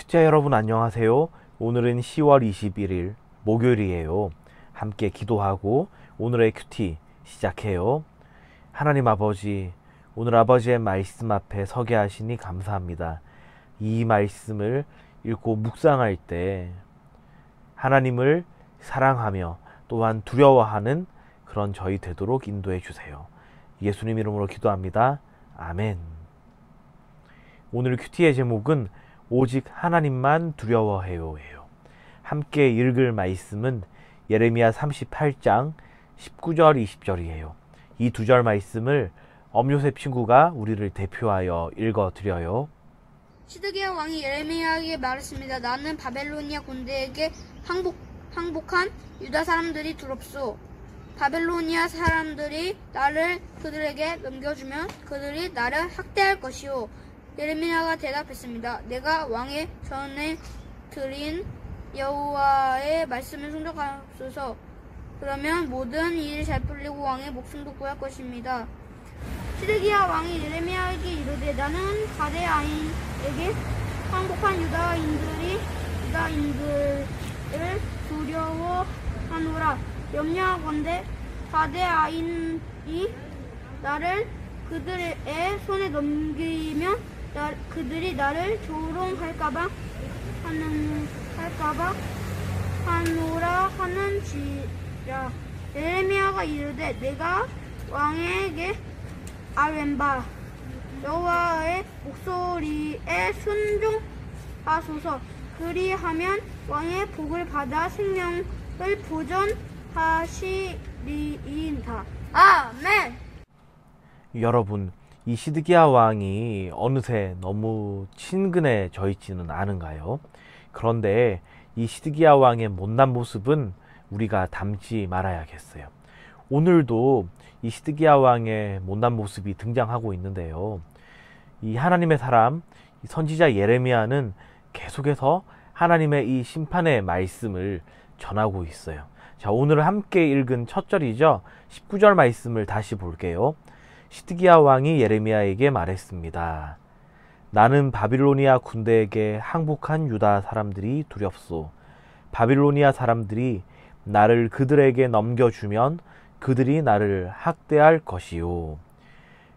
애청자 여러분 안녕하세요. 오늘은 10월 21일 목요일이에요. 함께 기도하고 오늘의 큐티 시작해요. 하나님 아버지, 오늘 아버지의 말씀 앞에 서게 하시니 감사합니다. 이 말씀을 읽고 묵상할 때 하나님을 사랑하며 또한 두려워하는 그런 저희 되도록 인도해 주세요. 예수님 이름으로 기도합니다. 아멘. 오늘 큐티의 제목은 오직 하나님만 두려워해요 예요. 함께 읽을 말씀은 예레미야 38장 19절 20절이에요. 이 두 절 말씀을 엄요셉 친구가 우리를 대표하여 읽어드려요. 시드기야 왕이 예레미야에게 말했습니다. 나는 바벨로니아 군대에게 항복한 유다 사람들이 두렵소. 바벨로니아 사람들이 나를 그들에게 넘겨주면 그들이 나를 학대할 것이오. 예레미야가 대답했습니다. 내가 왕의 전에 드린 여호와의 말씀을 순종하소서. 그러면 모든 일이 잘 풀리고 왕의 목숨도 구할 것입니다. 시드기야 왕이 예레미야에게 이르되 나는 가데아인에게 항복한 유다인들을 두려워하노라. 염려하건대 가데아인이 나를 그들의 손에 넘기면 그들이 나를 조롱할까봐 하노라 하는지라. 예레미야가 이르되 내가 왕에게 아뢰바 여호와의 목소리에 순종하소서. 그리하면 왕의 복을 받아 생명을 보존하시리이다. 아멘. 여러분, 이 시드기야 왕이 어느새 너무 친근해져 있지는 않은가요? 그런데 이 시드기야 왕의 못난 모습은 우리가 닮지 말아야겠어요. 오늘도 이 시드기야 왕의 못난 모습이 등장하고 있는데요. 이 하나님의 사람, 이 선지자 예레미야는 계속해서 하나님의 이 심판의 말씀을 전하고 있어요. 자, 오늘 함께 읽은 첫 절이죠. 19절 말씀을 다시 볼게요. 시드기야 왕이 예레미야에게 말했습니다. 나는 바빌로니아 군대에게 항복한 유다 사람들이 두렵소. 바빌로니아 사람들이 나를 그들에게 넘겨주면 그들이 나를 학대할 것이요.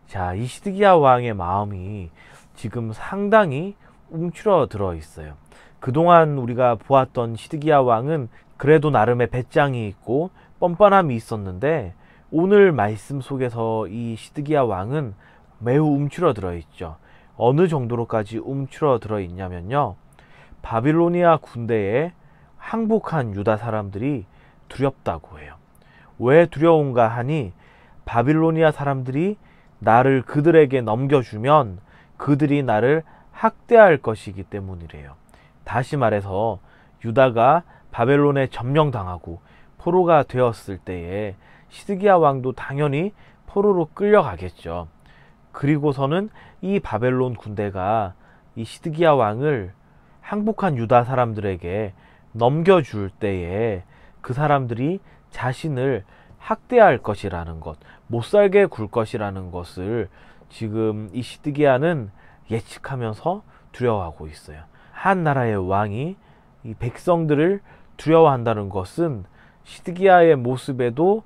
자, 이 시드기야 왕의 마음이 지금 상당히 움츠러들어 있어요. 그동안 우리가 보았던 시드기야 왕은 그래도 나름의 배짱이 있고 뻔뻔함이 있었는데 오늘 말씀 속에서 이 시드기야 왕은 매우 움츠러들어 있죠. 어느 정도로까지 움츠러들어 있냐면요. 바빌로니아 군대에 항복한 유다 사람들이 두렵다고 해요. 왜 두려운가 하니 바빌로니아 사람들이 나를 그들에게 넘겨주면 그들이 나를 학대할 것이기 때문이래요. 다시 말해서 유다가 바벨론에 점령당하고 포로가 되었을 때에 시드기야 왕도 당연히 포로로 끌려가겠죠. 그리고서는 이 바벨론 군대가 이 시드기야 왕을 항복한 유다 사람들에게 넘겨줄 때에 그 사람들이 자신을 학대할 것이라는 것, 못살게 굴 것이라는 것을 지금 이 시드기야는 예측하면서 두려워하고 있어요. 한 나라의 왕이 이 백성들을 두려워한다는 것은 시드기야의 모습에도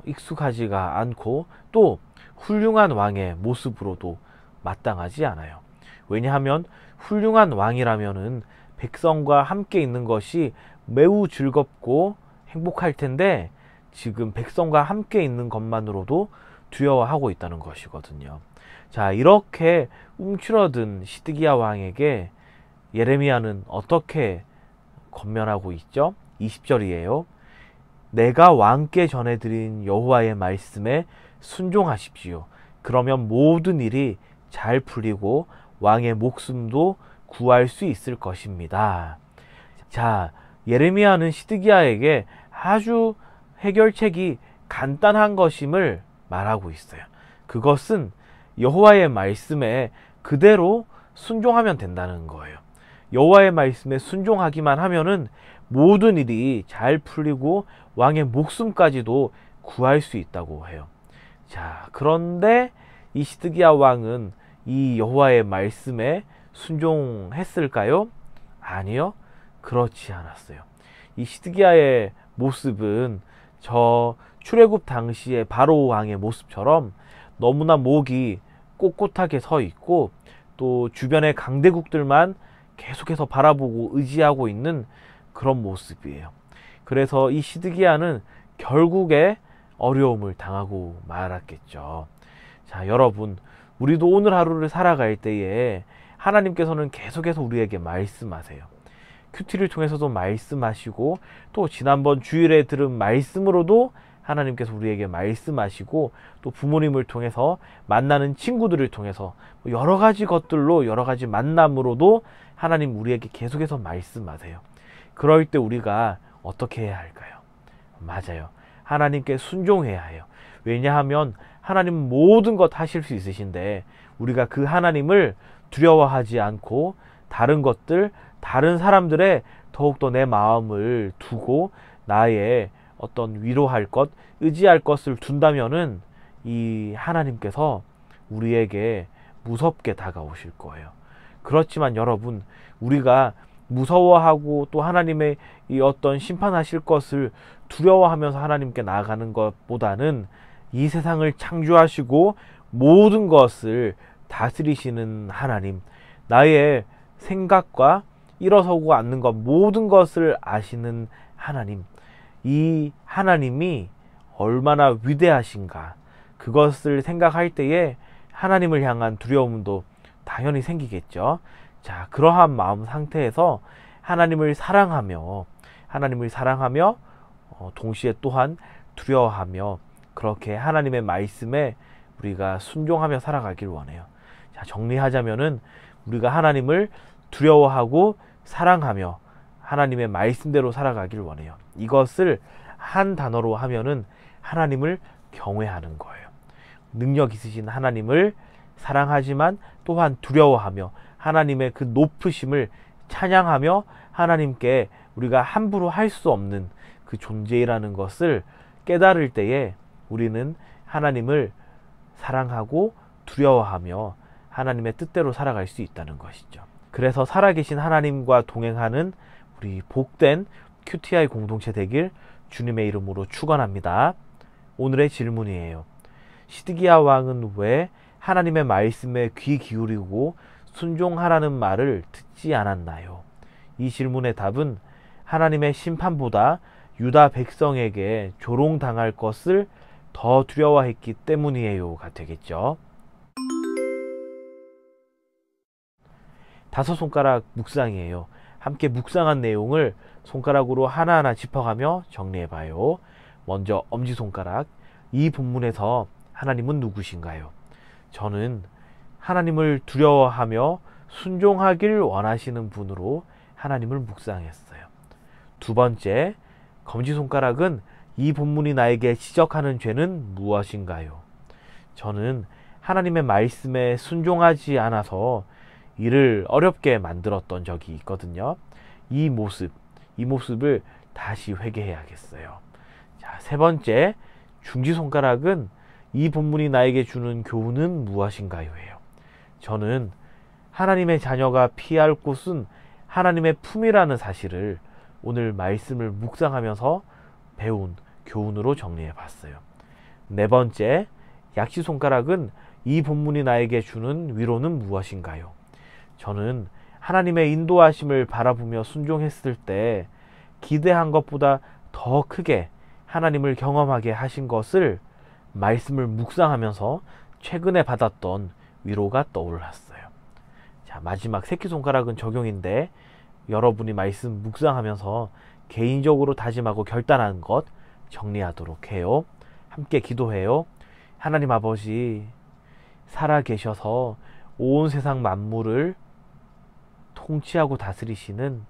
익숙하지가 않고 또 훌륭한 왕의 모습으로도 마땅하지 않아요. 왜냐하면 훌륭한 왕이라면은 백성과 함께 있는 것이 매우 즐겁고 행복할 텐데 지금 백성과 함께 있는 것만으로도 두려워하고 있다는 것이거든요. 자, 이렇게 움츠러든 시드기야 왕에게 예레미야는 어떻게 권면하고 있죠? 20절이에요. 내가 왕께 전해드린 여호와의 말씀에 순종하십시오. 그러면 모든 일이 잘 풀리고 왕의 목숨도 구할 수 있을 것입니다. 자, 예레미야는 시드기야에게 아주 해결책이 간단한 것임을 말하고 있어요. 그것은 여호와의 말씀에 그대로 순종하면 된다는 거예요. 여호와의 말씀에 순종하기만 하면은 모든 일이 잘 풀리고 왕의 목숨까지도 구할 수 있다고 해요. 자, 그런데 이 시드기야 왕은 이 여호와의 말씀에 순종했을까요? 아니요, 그렇지 않았어요. 이 시드기야의 모습은 저 출애굽 당시의 바로 왕의 모습처럼 너무나 목이 꼿꼿하게 서 있고 또 주변의 강대국들만 계속해서 바라보고 의지하고 있는 그런 모습이에요. 그래서 이 시드기야는 결국에 어려움을 당하고 말았겠죠. 자, 여러분, 우리도 오늘 하루를 살아갈 때에 하나님께서는 계속해서 우리에게 말씀하세요. 큐티를 통해서도 말씀하시고 또 지난번 주일에 들은 말씀으로도 하나님께서 우리에게 말씀하시고 또 부모님을 통해서 만나는 친구들을 통해서 여러 가지 것들로 여러 가지 만남으로도 하나님 우리에게 계속해서 말씀하세요. 그럴 때 우리가 어떻게 해야 할까요? 맞아요. 하나님께 순종해야 해요. 왜냐하면 하나님은 모든 것 하실 수 있으신데 우리가 그 하나님을 두려워하지 않고 다른 것들, 다른 사람들의 더욱더 내 마음을 두고 나의 어떤 위로할 것, 의지할 것을 둔다면은 이 하나님께서 우리에게 무섭게 다가오실 거예요. 그렇지만 여러분, 우리가 무서워하고 또 하나님의 이 어떤 심판하실 것을 두려워하면서 하나님께 나아가는 것보다는 이 세상을 창조하시고 모든 것을 다스리시는 하나님, 나의 생각과 일어서고 앉는 것 모든 것을 아시는 하나님, 이 하나님이 얼마나 위대하신가, 그것을 생각할 때에 하나님을 향한 두려움도 당연히 생기겠죠. 자, 그러한 마음 상태에서 하나님을 사랑하며 동시에 또한 두려워하며 그렇게 하나님의 말씀에 우리가 순종하며 살아가길 원해요. 자, 정리하자면은 우리가 하나님을 두려워하고 사랑하며 하나님의 말씀대로 살아가길 원해요. 이것을 한 단어로 하면은 하나님을 경외하는 거예요. 능력 있으신 하나님을 사랑하지만 또한 두려워하며 하나님의 그 높으심을 찬양하며 하나님께 우리가 함부로 할 수 없는 그 존재라는 것을 깨달을 때에 우리는 하나님을 사랑하고 두려워하며 하나님의 뜻대로 살아갈 수 있다는 것이죠. 그래서 살아계신 하나님과 동행하는 우리 복된 QTI 공동체 되길 주님의 이름으로 축원합니다. 오늘의 질문이에요. 시드기야 왕은 왜 하나님의 말씀에 귀 기울이고 순종하라는 말을 듣지 않았나요? 이 질문의 답은 하나님의 심판보다 유다 백성에게 조롱당할 것을 더 두려워했기 때문이에요가 되겠죠. 5손가락 묵상이에요. 함께 묵상한 내용을 손가락으로 하나하나 짚어가며 정리해봐요. 먼저 엄지손가락, 이 본문에서 하나님은 누구신가요? 저는 하나님을 두려워하며 순종하길 원하시는 분으로 하나님을 묵상했어요. 두 번째, 검지손가락은 이 본문이 나에게 지적하는 죄는 무엇인가요? 저는 하나님의 말씀에 순종하지 않아서 이를 어렵게 만들었던 적이 있거든요. 이 모습을 다시 회개해야겠어요. 자, 세 번째, 중지손가락은 이 본문이 나에게 주는 교훈은 무엇인가요? 해요. 저는 하나님의 자녀가 피할 곳은 하나님의 품이라는 사실을 오늘 말씀을 묵상하면서 배운 교훈으로 정리해 봤어요. 네 번째, 약지손가락은 이 본문이 나에게 주는 위로는 무엇인가요? 저는 하나님의 인도하심을 바라보며 순종했을 때 기대한 것보다 더 크게 하나님을 경험하게 하신 것을 말씀을 묵상하면서 최근에 받았던 위로가 떠올랐어요. 자, 마지막 새끼손가락은 적용인데 여러분이 말씀 묵상하면서 개인적으로 다짐하고 결단한 것 정리하도록 해요. 함께 기도해요. 하나님 아버지, 살아계셔서 온 세상 만물을 통치하고 다스리시는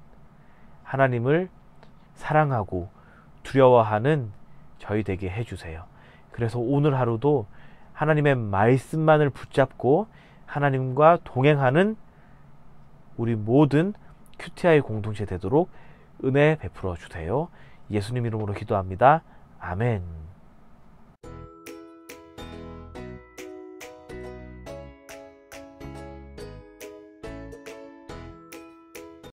하나님을 사랑하고 두려워하는 저희 되게 해주세요. 그래서 오늘 하루도 하나님의 말씀만을 붙잡고 하나님과 동행하는 우리 모든 QTI 공동체 되도록 은혜 베풀어 주세요. 예수님 이름으로 기도합니다. 아멘.